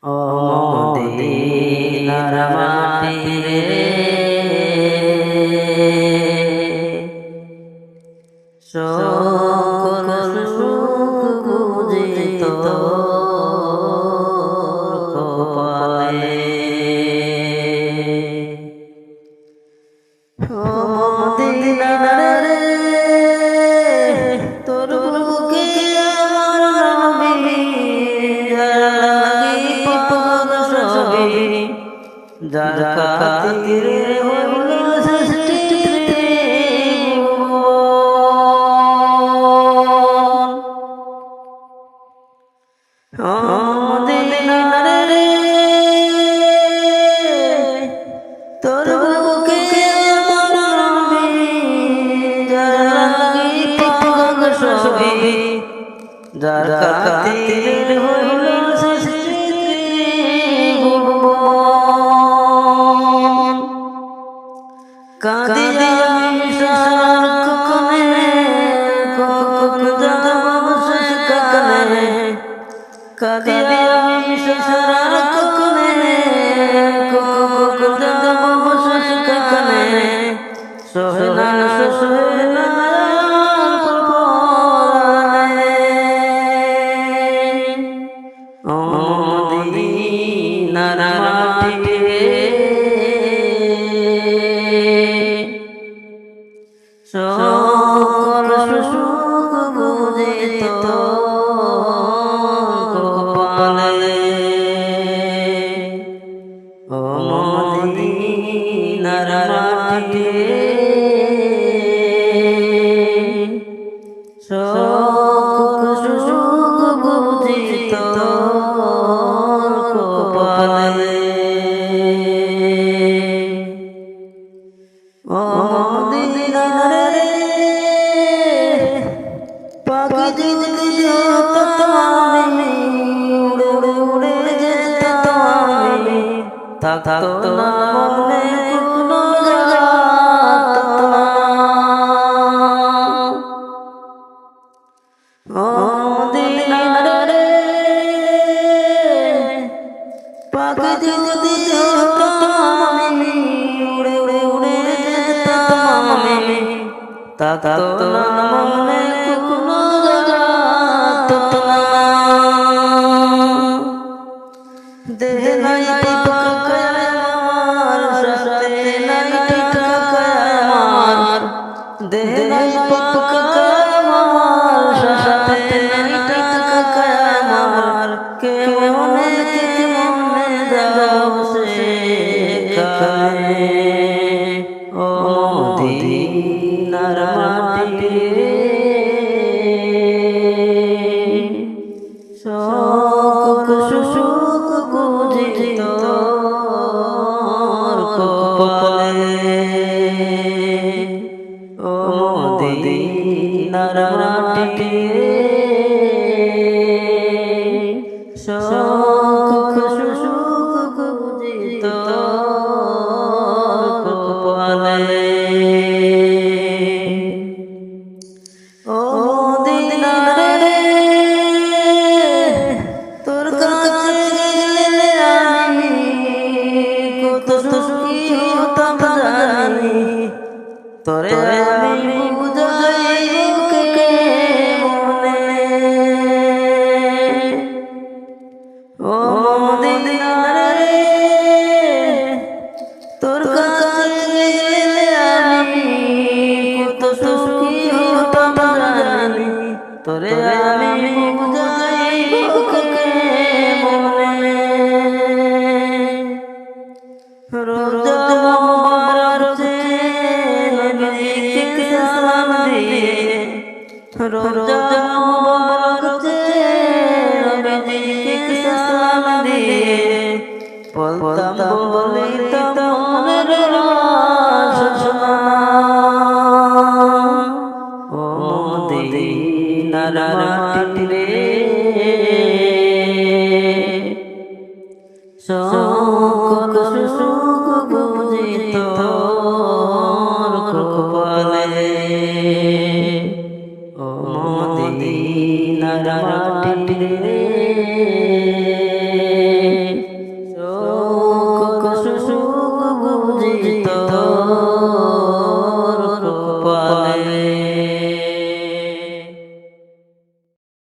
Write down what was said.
ও মদিনার মাটি রে, সকল সুখ বুঝি তোর কপালে। ও মদিনা রে, তোর বুকে আমার নবী লাগি পাগল সবই, যার খাতিরে হইল সৃষ্টি ত্রিভুবন। ও মদিনা রে, তোর বুকে আমার নবী যার লাগি পাগল সবই, যার খাতিরে হইল সৃষ্টি ত্রিভুবন। কাঁদিয়া মিশার কোণে, কখন যাব সেখানে, কাঁদিয়া মিশার কোণে, কখন যাব সেখানে, সহে না সহে না ও মদিনার মাটি রে, সকল সুখ বুঝি তোর কপালে। ও মদিনার মাটি রে, সকল সুখ বুঝি তোর কপালে। ও মদিনা রে, পাখি যদি হতাম আমি, উড়ে উড়ে যেতাম আমি, থাকতো না মনে কোনো জ্বালা। ও মদিনা রে, পাখি যদি হতাম আমি, উড়ে উড়ে যেতাম আমি, থাকতো না মনে কোনো জ্বালা। দেহ নাই পাকা আমার, সাথে নাই টাকা আমার, দেহ নাই পাকা আমার, সাথে নাই টাকা আমার, কেমনে যাব সেখানে। ও মদিনার মাটি রে, সকল সুখ বুঝি তোর কপালে। ও মদিনার মাটি রে, সকল সুখ বুঝি তোর কপালে। ও মদিনা রে, তোর কাছে গেলে আমি কত সুখী হতাম জানি, তোরে আমি বুঝাইব কে মনে। ও মদিনা রে, তোর কাছে গেলে আমি কত সুখী হতাম জানি, তোরে আমি বুঝাইব কে মনে। রোজা মুবারক নবীকে সালাম দিয়ে, রোজা মুবারক নবীকে সালাম দিয়ে, বলতাম বলিতাম মনের বাসনা। ও মদিনার মাটি রে, সকল সুখ